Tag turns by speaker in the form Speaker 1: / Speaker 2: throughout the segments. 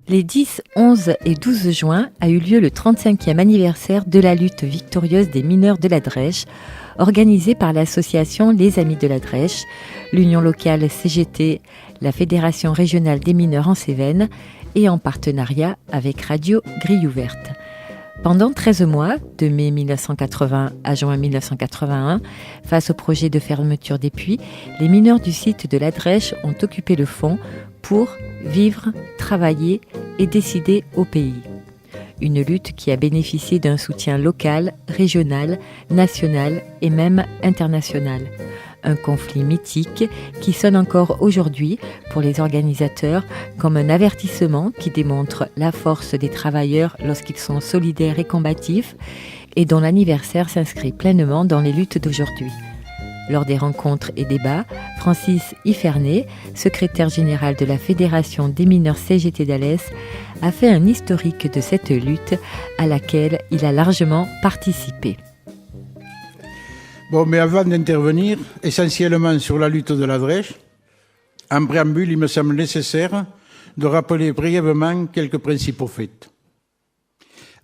Speaker 1: Les 10, 11 et 12 juin a eu lieu le 35e anniversaire de la lutte victorieuse des mineurs de la Drèche, organisée par l'association Les Amis de la Drèche, l'union locale CGT, la Fédération régionale des mineurs en Cévennes et en partenariat avec Radio Grille Ouverte. Pendant 13 mois, de mai 1980 à juin 1981, face au projet de fermeture des puits, les mineurs du site de la Drèche ont occupé le fond pour vivre, travailler et décider au pays. Une lutte qui a bénéficié d'un soutien local, régional, national et même international. Un conflit mythique qui sonne encore aujourd'hui pour les organisateurs comme un avertissement qui démontre la force des travailleurs lorsqu'ils sont solidaires et combatifs et dont l'anniversaire s'inscrit pleinement dans les luttes d'aujourd'hui. Lors des rencontres et débats, Francis Ifernet, secrétaire général de la Fédération des mineurs CGT d'Alès, a fait un historique de cette lutte à laquelle il a largement participé.
Speaker 2: Bon, mais avant d'intervenir essentiellement sur la lutte de la Drèche, en préambule, il me semble nécessaire de rappeler brièvement quelques principaux faits.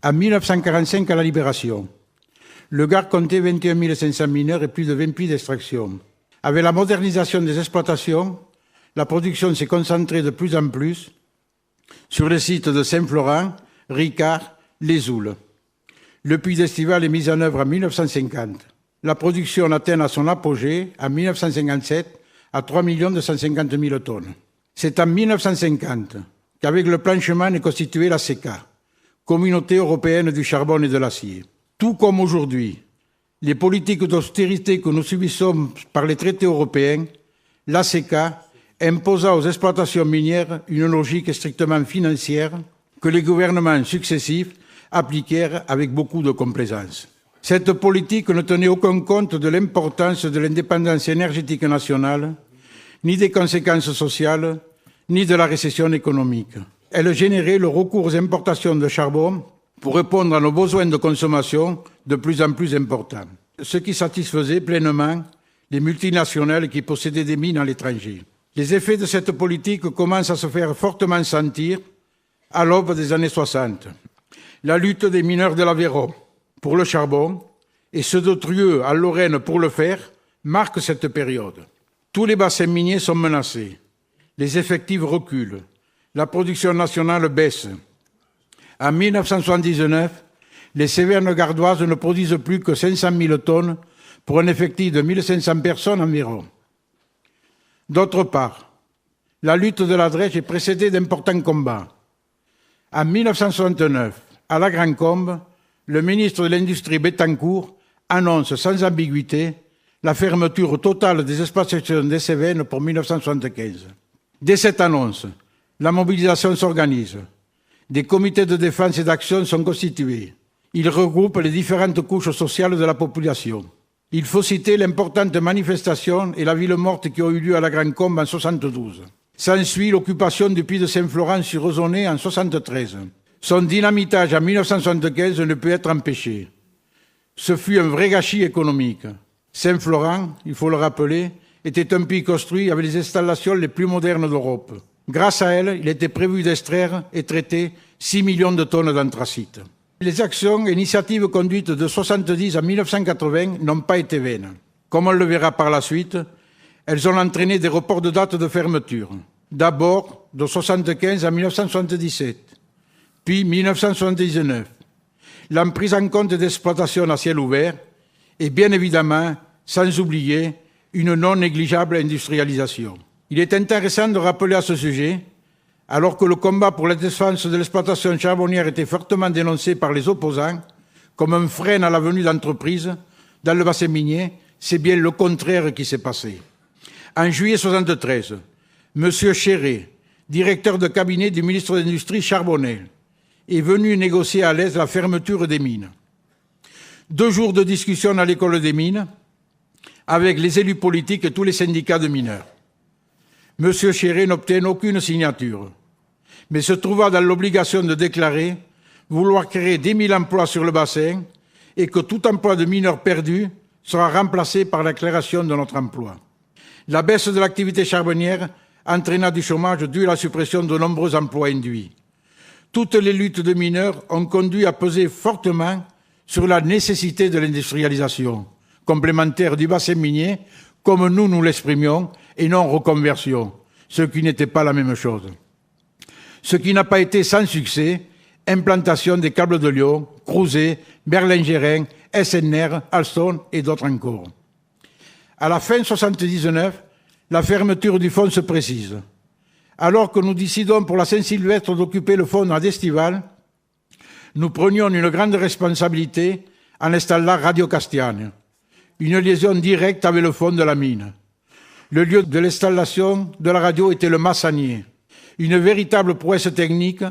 Speaker 2: En 1945, à la Libération, le Gard comptait 21 500 mineurs et plus de 20 puits d'extraction. Avec la modernisation des exploitations, la production s'est concentrée de plus en plus sur les sites de Saint-Florent, Ricard, Les Oules. Le puits d'Estival est mis en œuvre en 1950. La production atteint à son apogée en 1957 à 3 250 000 tonnes. C'est en 1950 qu'avec le plan Schuman est constituée la CECA, Communauté européenne du charbon et de l'acier. Tout comme aujourd'hui, les politiques d'austérité que nous subissons par les traités européens, la CECA imposa aux exploitations minières une logique strictement financière que les gouvernements successifs appliquèrent avec beaucoup de complaisance. Cette politique ne tenait aucun compte de l'importance de l'indépendance énergétique nationale, ni des conséquences sociales, ni de la récession économique. Elle générait le recours aux importations de charbon pour répondre à nos besoins de consommation de plus en plus importants, ce qui satisfaisait pleinement les multinationales qui possédaient des mines à l'étranger. Les effets de cette politique commencent à se faire fortement sentir à l'aube des années 60. La lutte des mineurs de l'Aveyron pour le charbon et ceux de Trieux en Lorraine pour le fer marquent cette période. Tous les bassins miniers sont menacés, les effectifs reculent, la production nationale baisse. En 1979, les Cévennes gardoises ne produisent plus que 500 000 tonnes pour un effectif de 1500 personnes environ. D'autre part, la lutte de la Drèche est précédée d'importants combats. En 1969, à la Grande Combe, le ministre de l'Industrie Bettencourt annonce sans ambiguïté la fermeture totale des exploitations des Cévennes pour 1975. Dès cette annonce, la mobilisation s'organise. Des comités de défense et d'action sont constitués. Ils regroupent les différentes couches sociales de la population. Il faut citer l'importante manifestation et la ville morte qui ont eu lieu à la Grande Combe en 1972. S'ensuit l'occupation du puits de Saint-Florent sur Ozonnet en 1973. Son dynamitage en 1975 ne peut être empêché. Ce fut un vrai gâchis économique. Saint-Florent, il faut le rappeler, était un puits construit avec les installations les plus modernes d'Europe. Grâce à elles, il était prévu d'extraire et traiter 6 millions de tonnes d'anthracite. Les actions et initiatives conduites de 1970 à 1980 n'ont pas été vaines. Comme on le verra par la suite, elles ont entraîné des reports de date de fermeture. D'abord de 1975 à 1977, puis 1979. La prise en compte d'exploitations à ciel ouvert et bien évidemment, sans oublier, une non négligeable industrialisation. Il est intéressant de rappeler à ce sujet, alors que le combat pour la défense de l'exploitation charbonnière était fortement dénoncé par les opposants comme un frein à la venue d'entreprises dans le bassin minier, c'est bien le contraire qui s'est passé. En juillet 1973, M. Chéré, directeur de cabinet du ministre de l'Industrie Charbonnet, est venu négocier à l'aise la fermeture des mines. 2 jours de discussion à l'école des mines avec les élus politiques et tous les syndicats de mineurs. M. Chéré n'obtient aucune signature, mais se trouva dans l'obligation de déclarer vouloir créer 10 000 emplois sur le bassin et que tout emploi de mineur perdu sera remplacée par la création de notre emploi. La baisse de l'activité charbonnière entraîna du chômage dû à la suppression de nombreux emplois induits. Toutes les luttes de mineurs ont conduit à peser fortement sur la nécessité de l'industrialisation, complémentaire du bassin minier, comme nous l'exprimions, et non reconversion, ce qui n'était pas la même chose. Ce qui n'a pas été sans succès, implantation des câbles de Lyon, Creuset, Berlin-Gérin, SNR, Alstom et d'autres encore. À la fin 1979, la fermeture du fonds se précise. Alors que nous décidons pour la Saint-Sylvestre d'occuper le fonds d'Estival, nous prenions une grande responsabilité en installant Radio Castagne, une liaison directe avec le fond de la mine. Le lieu de l'installation de la radio était le Massanier, une véritable prouesse technique,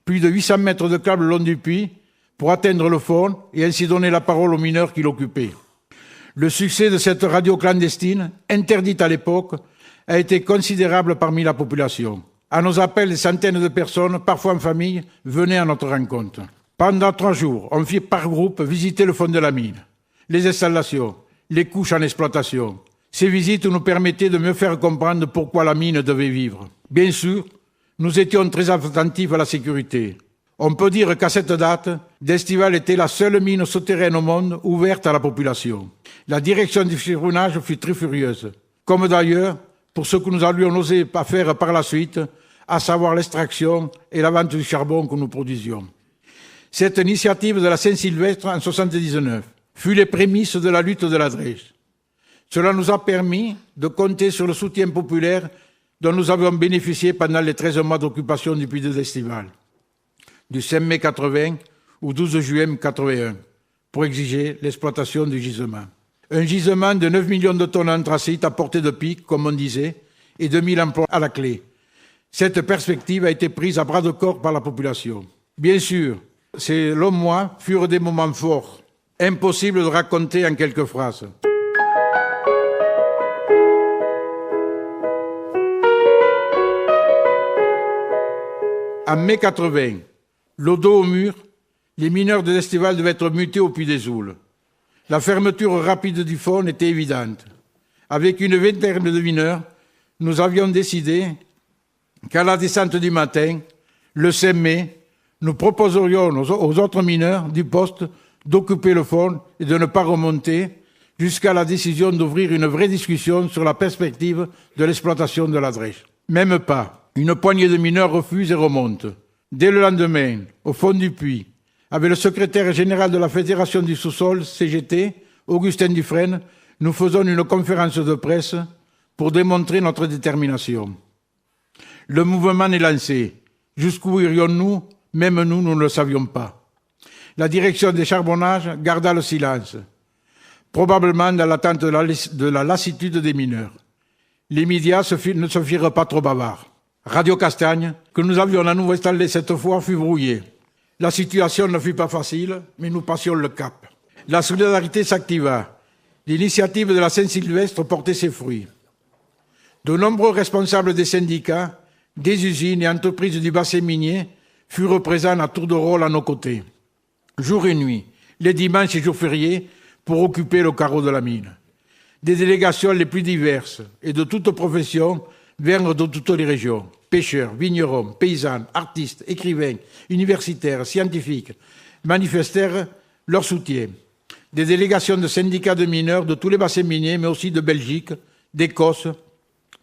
Speaker 2: plus de 800 mètres de câble le long du puits pour atteindre le fond et ainsi donner la parole aux mineurs qui l'occupaient. Le succès de cette radio clandestine, interdite à l'époque, a été considérable parmi la population. À nos appels, des centaines de personnes, parfois en famille, venaient à notre rencontre. Pendant 3 jours, on fit par groupe visiter le fond de la mine, les installations, les couches en exploitation. Ces visites nous permettaient de mieux faire comprendre pourquoi la mine devait vivre. Bien sûr, nous étions très attentifs à la sécurité. On peut dire qu'à cette date, d'Estival était la seule mine souterraine au monde ouverte à la population. La direction du charbonnage fut très furieuse, comme d'ailleurs pour ce que nous allions oser pas faire par la suite, à savoir l'extraction et la vente du charbon que nous produisions. Cette initiative de la Saint-Sylvestre en 1979 fut les prémices de la lutte de la Drèche. Cela nous a permis de compter sur le soutien populaire dont nous avions bénéficié pendant les 13 mois d'occupation du puits de l'Estival, du 5 mai 80 au 12 juin 81, pour exiger l'exploitation du gisement. Un gisement de 9 millions de tonnes anthracite à portée de pic, comme on disait, et 2000 emplois à la clé. Cette perspective a été prise à bras de corps par la population. Bien sûr, ces longs mois furent des moments forts, impossibles de raconter en quelques phrases. En mai 80, le dos au mur, les mineurs de l'Estival devaient être mutés au Puy des Oules. La fermeture rapide du fond était évidente. Avec une vingtaine de mineurs, nous avions décidé qu'à la descente du matin, le 5 mai, nous proposerions aux autres mineurs du poste d'occuper le fond et de ne pas remonter jusqu'à la décision d'ouvrir une vraie discussion sur la perspective de l'exploitation de la Drèche. Même pas. Une poignée de mineurs refuse et remonte. Dès le lendemain, au fond du puits, avec le secrétaire général de la Fédération du sous-sol, CGT, Augustin Dufresne, nous faisons une conférence de presse pour démontrer notre détermination. Le mouvement est lancé. Jusqu'où irions-nous? Même nous ne le savions pas. La direction des charbonnages garda le silence, probablement dans l'attente de la lassitude des mineurs. Les médias ne se firent pas trop bavards. Radio Castagne, que nous avions à nouveau installé cette fois, fut brouillée. La situation ne fut pas facile, mais nous passions le cap. La solidarité s'activa. L'initiative de la Saint-Sylvestre portait ses fruits. De nombreux responsables des syndicats, des usines et entreprises du bassin minier furent présents à tour de rôle à nos côtés, jour et nuit, les dimanches et jours fériés, pour occuper le carreau de la mine. Des délégations les plus diverses et de toutes professions vinrent de toutes les régions. Pêcheurs, vignerons, paysans, artistes, écrivains, universitaires, scientifiques, manifestèrent leur soutien. Des délégations de syndicats de mineurs de tous les bassins miniers, mais aussi de Belgique, d'Écosse,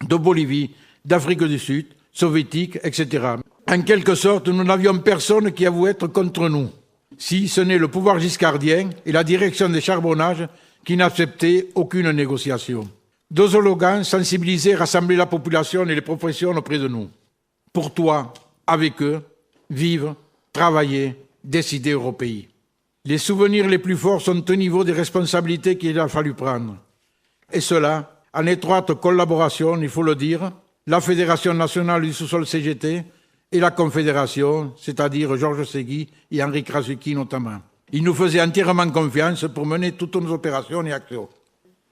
Speaker 2: de Bolivie, d'Afrique du Sud, soviétique, etc. En quelque sorte, nous n'avions personne qui avouait être contre nous, si ce n'est le pouvoir giscardien et la direction des charbonnages qui n'acceptaient aucune négociation. 2 slogans sensibiliser, rassembler la population et les professions auprès de nous. Pour toi, avec eux, vivre, travailler, décider au pays. Les souvenirs les plus forts sont au niveau des responsabilités qu'il a fallu prendre. Et cela, en étroite collaboration, il faut le dire, la Fédération nationale du sous-sol CGT et la Confédération, c'est-à-dire Georges Segui et Henri Krasuki notamment. Ils nous faisaient entièrement confiance pour mener toutes nos opérations et actions.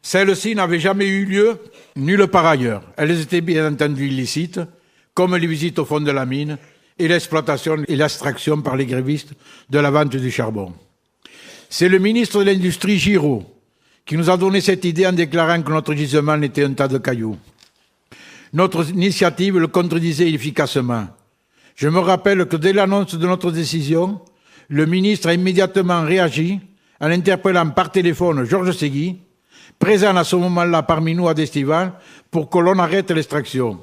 Speaker 2: Celles-ci n'avaient jamais eu lieu nulle part ailleurs. Elles étaient bien entendu illicites, comme les visites au fond de la mine et l'exploitation et l'extraction par les grévistes de la vente du charbon. C'est le ministre de l'Industrie, Giraud, qui nous a donné cette idée en déclarant que notre gisement était un tas de cailloux. Notre initiative le contredisait efficacement. Je me rappelle que dès l'annonce de notre décision, le ministre a immédiatement réagi en interpellant par téléphone Georges Segui, présent à ce moment-là parmi nous à Destival, pour que l'on arrête l'extraction,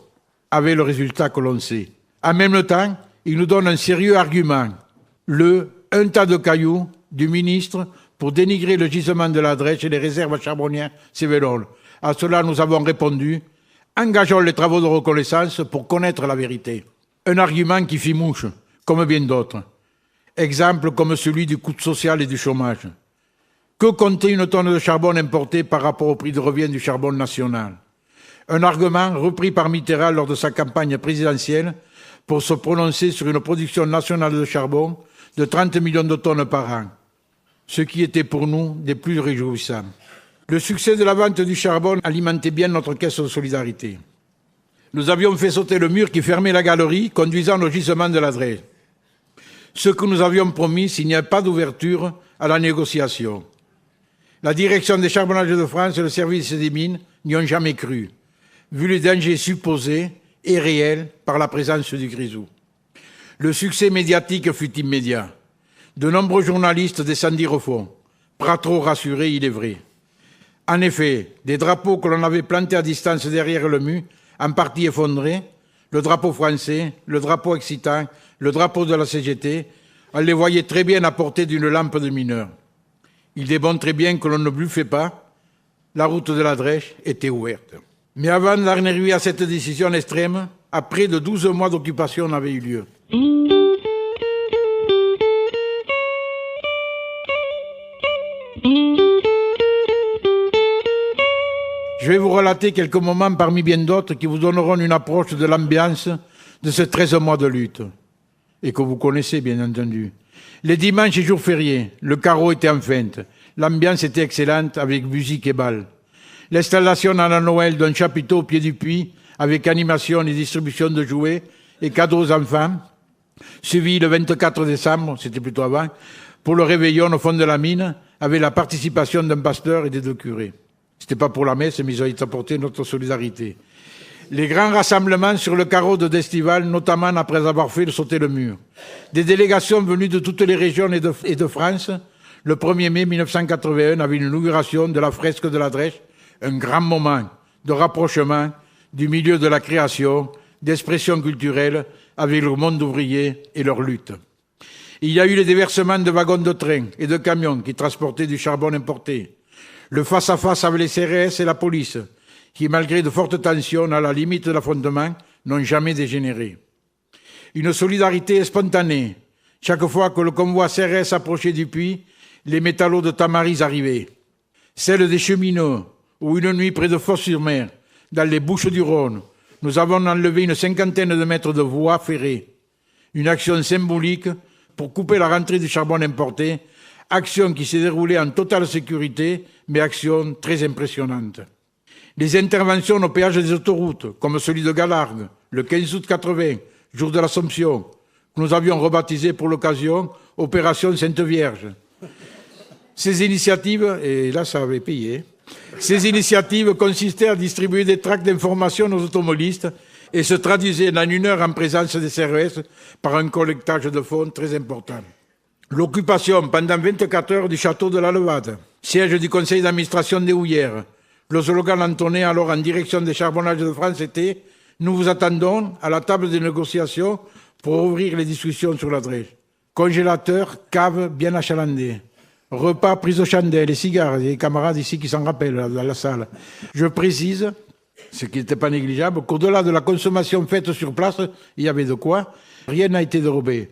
Speaker 2: avec le résultat que l'on sait. En même temps, il nous donne un sérieux argument, un tas de cailloux du ministre pour dénigrer le gisement de la Drèche et les réserves charbonnières Cévenol. À cela, nous avons répondu, engageons les travaux de reconnaissance pour connaître la vérité. Un argument qui fit mouche, comme bien d'autres. Exemple comme celui du coût social et du chômage. Que comptait une tonne de charbon importée par rapport au prix de revient du charbon national? Un argument repris par Mitterrand lors de sa campagne présidentielle pour se prononcer sur une production nationale de charbon de 30 millions de tonnes par an, ce qui était pour nous des plus réjouissants. Le succès de la vente du charbon alimentait bien notre caisse de solidarité. Nous avions fait sauter le mur qui fermait la galerie, conduisant au gisement de la Drèche. Ce que nous avions promis s'il n'y a pas d'ouverture à la négociation. La direction des charbonnages de France et le service des mines n'y ont jamais cru, vu les dangers supposés et réels par la présence du grisou. Le succès médiatique fut immédiat. De nombreux journalistes descendirent au fond, pas trop rassurés, il est vrai. En effet, des drapeaux que l'on avait plantés à distance derrière le mur, en partie effondrés, le drapeau français, le drapeau excitant, le drapeau de la CGT, on les voyait très bien à portée d'une lampe de mineur. Il démontrait bien que l'on ne bluffait pas, la route de la Drèche était ouverte. Mais avant d'arriver à cette décision extrême, après de 12 mois d'occupation avait eu lieu. Je vais vous relater quelques moments parmi bien d'autres qui vous donneront une approche de l'ambiance de ces 13 mois de lutte, et que vous connaissez bien entendu. Les dimanches et jours fériés, le carreau était en fête, l'ambiance était excellente avec musique et bal. L'installation à la Noël d'un chapiteau au pied du puits, avec animation et distribution de jouets et cadeaux aux enfants, suivi le 24 décembre, c'était plutôt avant, pour le réveillon au fond de la mine, avec la participation d'un pasteur et des 2 curés. C'était pas pour la messe, mais ils ont apporté notre solidarité. Les grands rassemblements sur le carreau de Destival, notamment après avoir fait sauter le mur. Des délégations venues de toutes les régions et de France, le 1er mai 1981, avec l'inauguration de la fresque de la Drèche, un grand moment de rapprochement du milieu de la création, d'expression culturelle avec le monde ouvrier et leur lutte. Il y a eu les déversements de wagons de train et de camions qui transportaient du charbon importé. Le face-à-face avec les CRS et la police, qui, malgré de fortes tensions à la limite de l'affrontement, n'ont jamais dégénéré. Une solidarité spontanée. Chaque fois que le convoi CRS approchait du puits, les métallos de Tamaris arrivaient. Celle des cheminots, où une nuit près de Fos-sur-Mer, dans les Bouches-du-Rhône, nous avons enlevé une 50aine de mètres de voies ferrées. Une action symbolique pour couper la rentrée du charbon importé, action qui s'est déroulée en totale sécurité, mais action très impressionnante. Les interventions au péage des autoroutes, comme celui de Galargues, le 15 août 80, jour de l'Assomption, que nous avions rebaptisé pour l'occasion Opération Sainte Vierge. Ces initiatives, et là ça avait payé, ces initiatives consistaient à distribuer des tracts d'information aux automobilistes et se traduisaient en 1 heure en présence des CRS par un collectage de fonds très important. L'occupation pendant 24 heures du château de la Levade, siège du conseil d'administration des Houillères. Le slogan entonné alors en direction des charbonnages de France était « Nous vous attendons à la table des négociations pour ouvrir les discussions sur la Drèche. Congélateur, cave bien achalandée. Repas, prise de chandelle et cigares, des camarades ici qui s'en rappellent dans la salle. Je précise, ce qui n'était pas négligeable, qu'au-delà de la consommation faite sur place, il y avait de quoi, rien n'a été dérobé.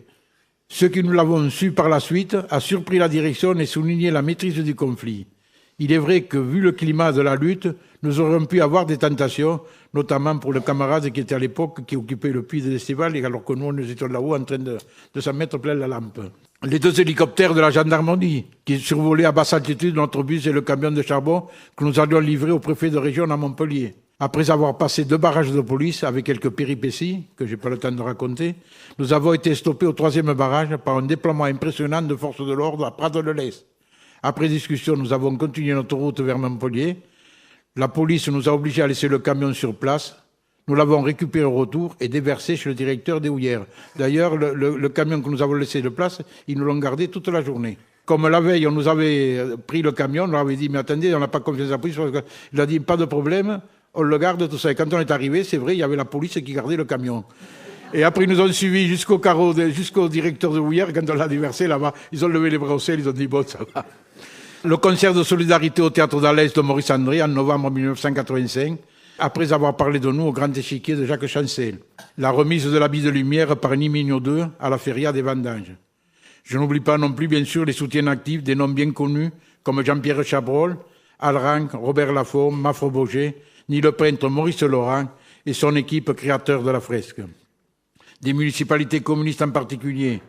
Speaker 2: Ce que nous l'avons su par la suite a surpris la direction et souligné la maîtrise du conflit. Il est vrai que, vu le climat de la lutte, nous aurions pu avoir des tentations, notamment pour le camarade qui était à l'époque, qui occupait le puits de l'Estival, alors que nous étions là-haut en train de s'en mettre plein la lampe. Les 2 hélicoptères de la gendarmerie, qui survolaient à basse altitude notre bus et le camion de charbon que nous allions livrer au préfet de région à Montpellier. Après avoir passé 2 barrages de police avec quelques péripéties, que je n'ai pas le temps de raconter, nous avons été stoppés au 3e barrage par un déploiement impressionnant de forces de l'ordre à Prades-le-Lez. Après discussion, nous avons continué notre route vers Montpellier. La police nous a obligés à laisser le camion sur place. Nous l'avons récupéré au retour et déversé chez le directeur des houillères. D'ailleurs, le camion que nous avons laissé de place, ils nous l'ont gardé toute la journée. Comme la veille, on nous avait pris le camion, on leur avait dit, mais attendez, on n'a pas confiance à la police. Il a dit, pas de problème, on le garde, tout ça. Et quand on est arrivé, c'est vrai, il y avait la police qui gardait le camion. Et après, ils nous ont suivis jusqu'au carreau, jusqu'au directeur de houillères. Quand on l'a déversé là-bas, ils ont levé les bras au ciel, ils ont dit, bon, ça va. Le concert de solidarité au Théâtre d'Alès de Maurice André en novembre 1985, après avoir parlé de nous au Grand Échiquier de Jacques Chancel. La remise de l'habit de lumière par Nimigno II à la Feria des Vendanges. Je n'oublie pas non plus, bien sûr, les soutiens actifs des noms bien connus comme Jean-Pierre Chabrol, Alranc, Robert Lafaume, Mafre Boger, ni le peintre Maurice Laurent et son équipe créateur de la fresque. Des municipalités communistes en particulier,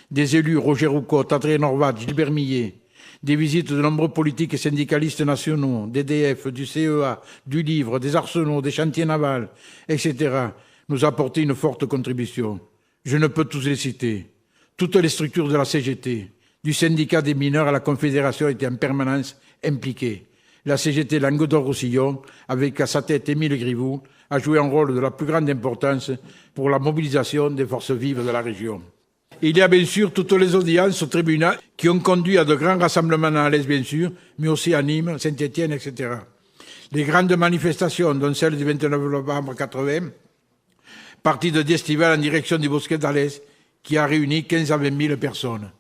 Speaker 2: des élus Roger Roucault, Adrien Horvat, Gilbert Millet, des visites de nombreux politiques et syndicalistes nationaux, d'EDF, du CEA, du Livre, des arsenaux, des chantiers navals, etc., nous apportaient une forte contribution. Je ne peux tous les citer. Toutes les structures de la CGT, du syndicat des mineurs à la Confédération étaient en permanence impliquées. La CGT Languedoc-Roussillon, avec à sa tête Émile Grivoux, a joué un rôle de la plus grande importance pour la mobilisation des forces vives de la région. Il y a bien sûr toutes les audiences au tribunal qui ont conduit à de grands rassemblements à l'Est, bien sûr, mais aussi à Nîmes, Saint-Étienne, etc. Les grandes manifestations, dont celle du 29 novembre 80, partie de Diestival en direction du bosquet d'Alès, qui a réuni 15 à 20 000 personnes.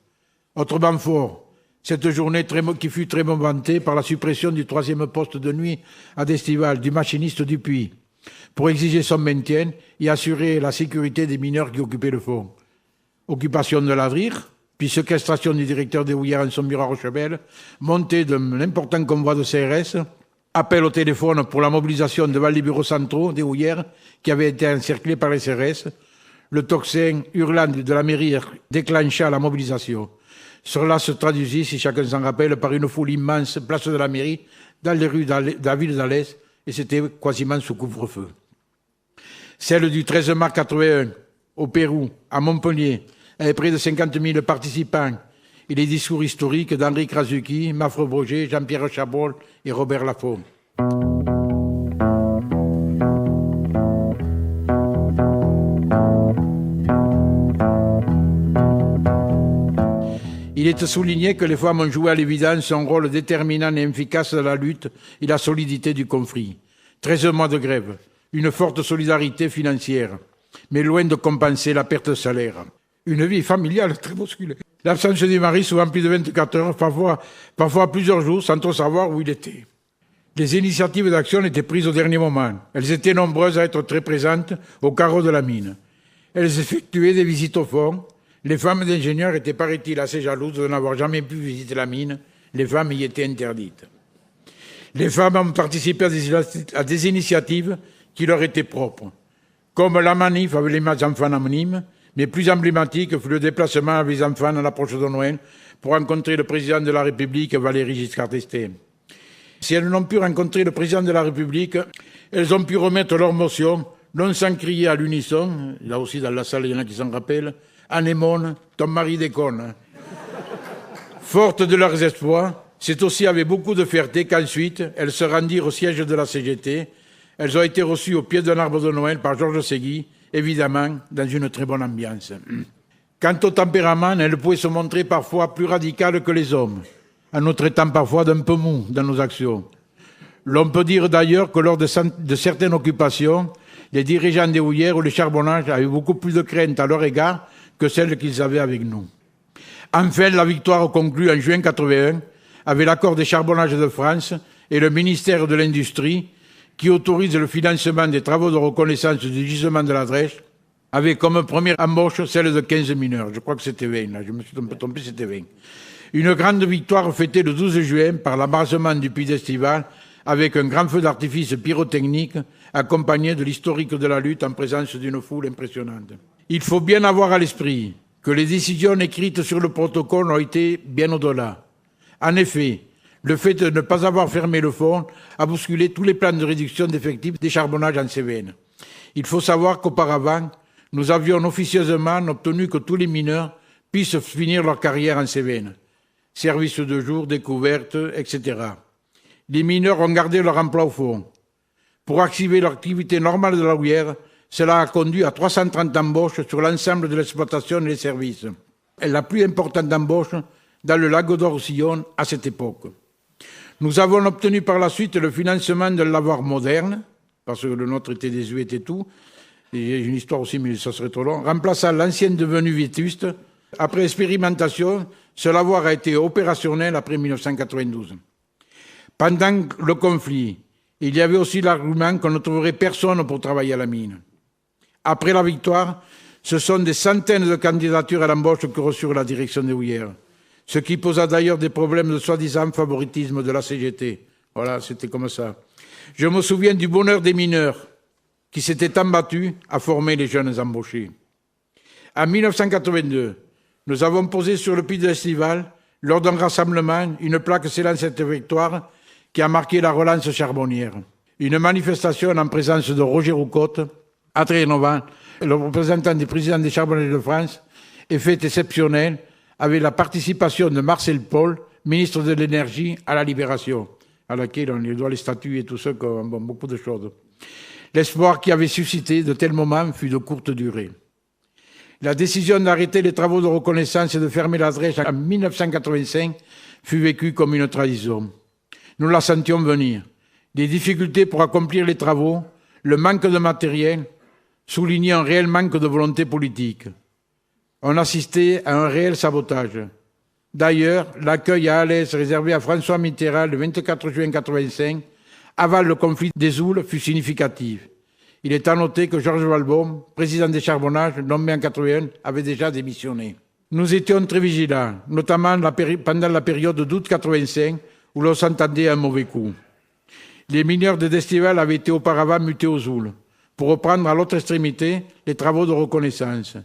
Speaker 2: Autrement fort, cette journée qui fut très momentée par la suppression du 3e poste de nuit à Diestival du machiniste Dupuis, pour exiger son maintien et assurer la sécurité des mineurs qui occupaient le fond. Occupation de l'Avrir, puis séquestration du directeur des houillères en son bureau à Rochebelle, montée d'un important convoi de CRS, appel au téléphone pour la mobilisation devant les bureaux centraux des houillères qui avaient été encerclés par les CRS. Le tocsin hurlant de la mairie déclencha la mobilisation. Cela se traduisit, si chacun s'en rappelle, par une foule immense, place de la mairie, dans les rues de la ville d'Alès, et c'était quasiment sous couvre-feu. Celle du 13 mars 81, au Pérou, à Montpellier, avec près de 50 000 participants, et les discours historiques d'Henri Krasuki, Mafre Boger, Jean-Pierre Chabrol et Robert Lafaume. Il est souligné que les femmes ont joué à l'évidence un rôle déterminant et efficace dans la lutte et la solidité du conflit. 13 mois de grève, une forte solidarité financière, mais loin de compenser la perte de salaire. Une vie familiale très bousculée. L'absence du mari, souvent plus de 24 heures, parfois plusieurs jours, sans trop savoir où il était. Les initiatives d'action étaient prises au dernier moment. Elles étaient nombreuses à être très présentes au carreau de la mine. Elles effectuaient des visites au fond. Les femmes d'ingénieurs étaient, paraît-il, assez jalouses de n'avoir jamais pu visiter la mine. Les femmes y étaient interdites. Les femmes ont participé à des initiatives qui leur étaient propres, comme la manif avec les enfants anonymes, mais plus emblématique fut le déplacement avec les enfants à l'approche de Noël pour rencontrer le président de la République, Valéry Giscard d'Estaing. Si elles n'ont pu rencontrer le président de la République, elles ont pu remettre leur motion, non sans crier à l'unisson, là aussi dans la salle il y en a qui s'en rappellent, « Anémone, ton mari déconne ». Fortes de leurs espoirs, c'est aussi avec beaucoup de fierté qu'ensuite, elles se rendirent au siège de la CGT. Elles ont été reçues au pied d'un arbre de Noël par Georges Ségui, évidemment dans une très bonne ambiance. Quant au tempérament, elles pouvaient se montrer parfois plus radicales que les hommes, en nous traitant parfois d'un peu mou dans nos actions. L'on peut dire d'ailleurs que lors de certaines occupations, les dirigeants des houillères ou les charbonnages avaient beaucoup plus de crainte à leur égard que celles qu'ils avaient avec nous. Enfin, la victoire conclue en juin 1981 avec l'accord des charbonnages de France et le ministère de l'Industrie qui autorise le financement des travaux de reconnaissance du gisement de la Drèche, avec comme première embauche celle de 15 mineurs. Je crois que c'était 20, là, je me suis trompé, c'était 20. Une grande victoire fêtée le 12 juin par l'embrasement du puits d'Estival, avec un grand feu d'artifice pyrotechnique accompagné de l'historique de la lutte en présence d'une foule impressionnante. Il faut bien avoir à l'esprit que les décisions écrites sur le protocole ont été bien au-delà. En effet, le fait de ne pas avoir fermé le fond a bousculé tous les plans de réduction d'effectifs des charbonnages en Cévennes. Il faut savoir qu'auparavant, nous avions officieusement obtenu que tous les mineurs puissent finir leur carrière en Cévennes. services de jour, découvertes, etc. Les mineurs ont gardé leur emploi au fond. Pour activer leur activité normale de la houillère, cela a conduit à 330 embauches sur l'ensemble de l'exploitation et les services. Et la plus importante embauche dans le lac d'Or-Sillon à cette époque. Nous avons obtenu par la suite le financement d'un lavoir moderne, parce que le nôtre était désuet et tout, et j'ai une histoire aussi, mais ça serait trop long, remplaçant l'ancienne devenue vétuste. Après expérimentation, ce lavoir a été opérationnel après 1992. Pendant le conflit, il y avait aussi l'argument qu'on ne trouverait personne pour travailler à la mine. Après la victoire, ce sont des centaines de candidatures à l'embauche que reçut la direction des houillères, ce qui posa d'ailleurs des problèmes de soi-disant favoritisme de la CGT. Voilà, c'était comme ça. Je me souviens du bonheur des mineurs qui s'étaient embattus à former les jeunes embauchés. En 1982, nous avons posé sur le puits de l'Estival, lors d'un rassemblement, une plaque scellant cette victoire qui a marqué la relance charbonnière. Une manifestation en présence de Roger Roucotte, André Novant, le représentant des présidents des charbonniers de France, et fait exceptionnel avec la participation de Marcel Paul, ministre de l'Énergie, à la Libération, à laquelle on lui doit les statuts et tout ça, beaucoup de choses. L'espoir qui avait suscité de tels moments fut de courte durée. La décision d'arrêter les travaux de reconnaissance et de fermer la Drèche en 1985 fut vécue comme une trahison. Nous la sentions venir. Les difficultés pour accomplir les travaux, le manque de matériel, soulignaient un réel manque de volonté politique. On assistait à un réel sabotage. D'ailleurs, l'accueil à Alès réservé à François Mitterrand le 24 juin 1985, avant le conflit des Oules, fut significatif. Il est à noter que Georges Valbon, président des charbonnages, nommé en 1981, avait déjà démissionné. Nous étions très vigilants, notamment pendant la période d'août 1985, où l'on s'entendait un mauvais coup. Les mineurs de d'Estival avaient été auparavant mutés aux Oules, pour reprendre à l'autre extrémité les travaux de reconnaissance.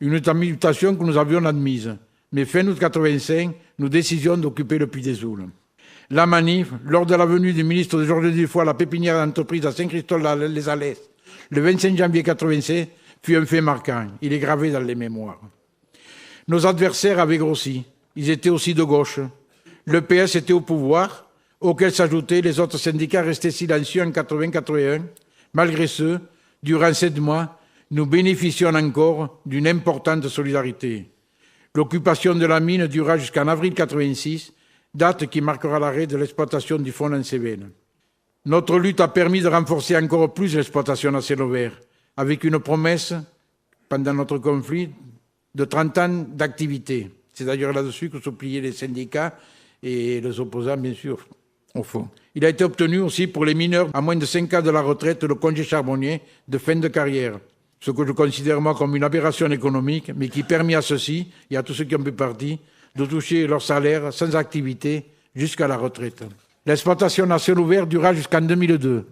Speaker 2: Une mutation que nous avions admise. Mais fin août 1985, nous décidions d'occuper le puits des Oules. La manif, lors de la venue du ministre de Georges Dufoy à la pépinière d'entreprise à Saint-Christophe-les-Alès, le 25 janvier 1987, fut un fait marquant. Il est gravé dans les mémoires. Nos adversaires avaient grossi. Ils étaient aussi de gauche. Le PS était au pouvoir, auquel s'ajoutaient les autres syndicats restés silencieux en 1980-1981. Malgré ce, durant 7 mois, nous bénéficions encore d'une importante solidarité. L'occupation de la mine dura jusqu'en avril 1986, date qui marquera l'arrêt de l'exploitation du fonds en Cévennes. Notre lutte a permis de renforcer encore plus l'exploitation à ciel ouvert, avec une promesse, pendant notre conflit, de 30 ans d'activité. C'est d'ailleurs là-dessus que se pliaient les syndicats et les opposants, bien sûr, au fond. Il a été obtenu aussi pour les mineurs à moins de 5 ans de la retraite le congé charbonnier de fin de carrière, ce que je considère moi comme une aberration économique, mais qui permet à ceux-ci et à tous ceux qui en font partie de toucher leur salaire sans activité jusqu'à la retraite. L'exploitation à ciel ouvert dura jusqu'en 2002,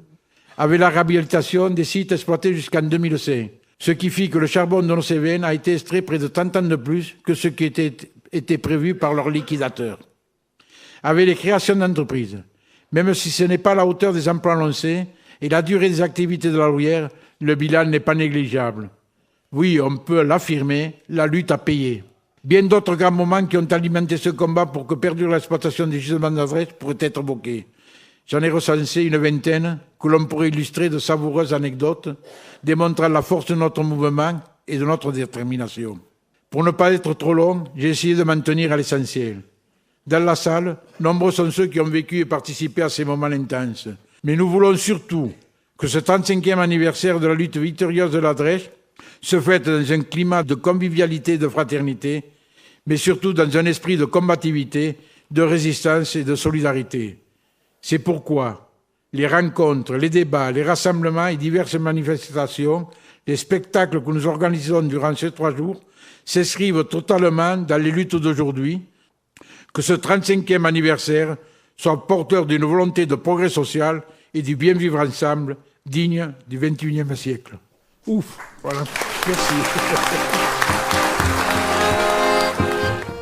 Speaker 2: avec la réhabilitation des sites exploités jusqu'en 2005, ce qui fit que le charbon de nos Cévennes a été extrait près de 30 ans de plus que ce qui était prévu par leurs liquidateurs. Avec les créations d'entreprises, même si ce n'est pas à la hauteur des emplois annoncés et la durée des activités de la houillère, le bilan n'est pas négligeable. Oui, on peut l'affirmer, la lutte a payé. Bien d'autres grands moments qui ont alimenté ce combat pour que perdure l'exploitation des gisements de la Drèche pourraient être évoqués. J'en ai recensé une vingtaine que l'on pourrait illustrer de savoureuses anecdotes démontrant la force de notre mouvement et de notre détermination. Pour ne pas être trop long, j'ai essayé de m'en tenir à l'essentiel. Dans la salle, nombreux sont ceux qui ont vécu et participé à ces moments intenses. Mais nous voulons surtout que ce 35e anniversaire de la lutte victorieuse de la Drèche se fête dans un climat de convivialité et de fraternité, mais surtout dans un esprit de combativité, de résistance et de solidarité. C'est pourquoi les rencontres, les débats, les rassemblements et diverses manifestations, les spectacles que nous organisons durant ces 3 jours s'inscrivent totalement dans les luttes d'aujourd'hui, que ce 35e anniversaire soit porteur d'une volonté de progrès social et du bien vivre ensemble digne du XXIe siècle. Ouf, voilà. Merci.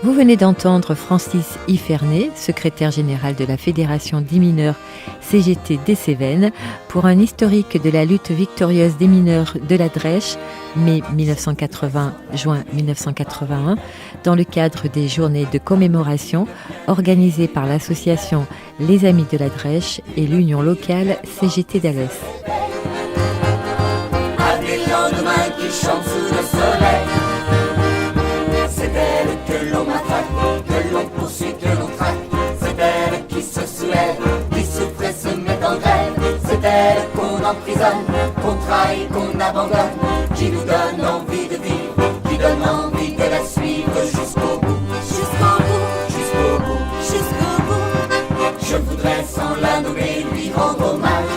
Speaker 1: Vous venez d'entendre Francis Iferney, secrétaire général de la Fédération des mineurs CGT des Cévennes, pour un historique de la lutte victorieuse des mineurs de la Drèche, mai 1980-juin 1981, dans le cadre des journées de commémoration organisées par l'association Les Amis de la Drèche et l'union locale CGT d'Alès.
Speaker 3: À des lendemains qui chantent sous le soleil, c'est elle que l'on matraque, que l'on poursuit, que l'on traque. C'est elle qui se soulève, qui souffre et se met en grève. C'est elle qu'on emprisonne, qu'on trahit, qu'on abandonne, qui nous donne envie de vivre, qui donne envie de la suivre jusqu'au bout. Jusqu'au bout, jusqu'au bout, jusqu'au bout. Je voudrais sans la nommer lui rendre hommage.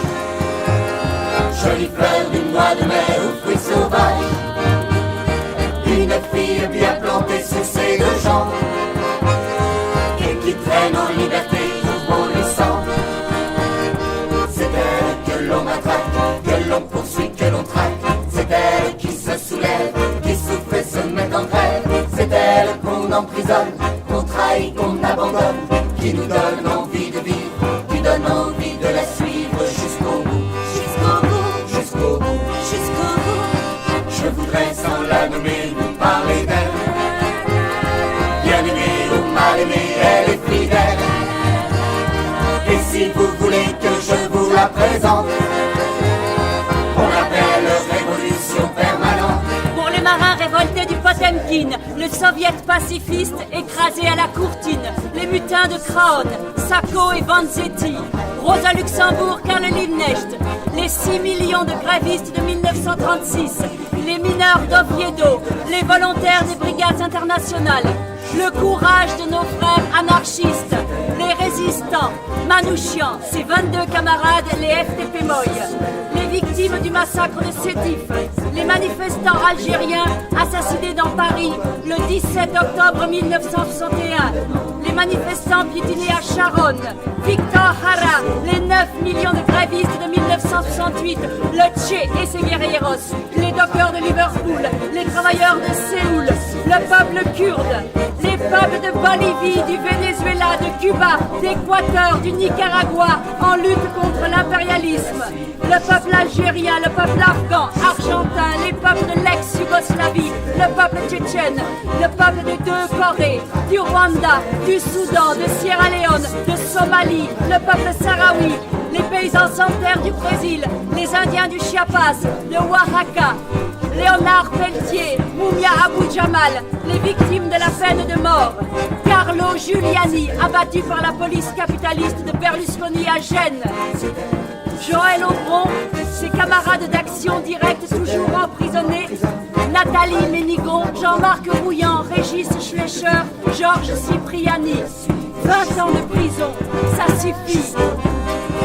Speaker 3: Jolie fleur du mois de mai aux fruits sauvages. Une fille bien plantée sous ses deux jambes, et qui traîne en liberté où bon lui semble. C'est elle que l'on matraque, que l'on poursuit, que l'on traque. C'est elle qui se soulève, qui souffre et se met en grève. C'est elle qu'on emprisonne, qu'on trahit, qu'on abandonne, qui nous donne envie de vivre, qui donne envie de la suivre jusqu'au bout. Jusqu'au bout, jusqu'au bout, jusqu'au bout. Je voudrais sans la nommer vous parler d'elle. Bien aimée ou mal aimée, elle est fidèle. Et si vous voulez que je vous la présente, on l'appelle révolution permanente.
Speaker 4: Pour les marins révoltés du Potemkin, le soviet pacifiste écrasé à la courtine, les mutins de Kraon, Sacco et Vanzetti, Rosa Luxembourg, Karl Liebknecht, les 6 millions de grévistes de 1936, les mineurs d'Oviedo, les volontaires des brigades internationales, le courage de nos frères anarchistes, les résistants, Manouchian, ses 22 camarades, les FTP Moy, les victimes du massacre de Sétif, les manifestants algériens assassinés dans Paris le 17 octobre 1961, les manifestants piétinés à Charonne, Victor Jara, les 9 millions de grévistes de 1968, le Che et ses guerrilleros, les dockers de Liverpool, les travailleurs de Séoul, le peuple kurde, les peuples de Bolivie, du Venezuela, de Cuba, d'Équateur, du Nicaragua, en lutte contre l'impérialisme, le peuple algérien, le peuple afghan, argentin, les peuples de l'ex-Yougoslavie, le peuple tchétchène, le peuple des deux Corées, du Rwanda, du Soudan, de Sierra Leone, de Somalie, le peuple sahraoui, les paysans sans terre du Brésil, les Indiens du Chiapas, de Oaxaca, Léonard Pelletier, Moumia Abou Jamal, les victimes de la peine de mort, Carlo Giuliani, abattu par la police capitaliste de Berlusconi à Gênes, Joël Aubron, ses camarades d'action directe toujours emprisonnés, Nathalie Ménigon, Jean-Marc Rouillant, Régis Schlecher, Georges Cipriani. 20 ans de prison, ça suffit.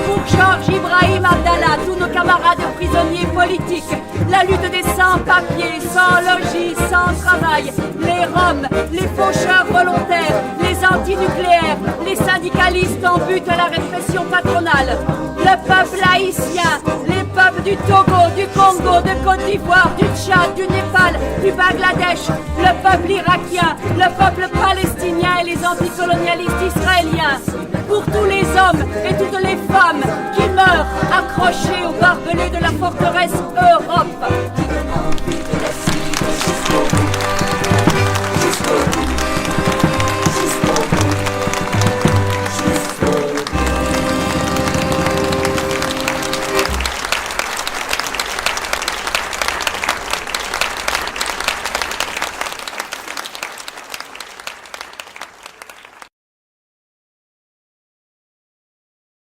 Speaker 4: Pour Georges Ibrahim Abdallah, tous nos camarades prisonniers politiques, la lutte des sans-papiers, sans logis, sans travail, les Roms, les faucheurs volontaires, les antinucléaires, les syndicalistes en but à la répression patronale, le peuple haïtien, les peuples du Togo, du Congo, de Côte d'Ivoire, du Tchad, du Népal, du Bangladesh, le peuple irakien, le peuple palestinien et les anticolonialistes israéliens. Pour tous les hommes et toutes les femmes qui meurent accrochés aux barbelés de la forteresse Europe.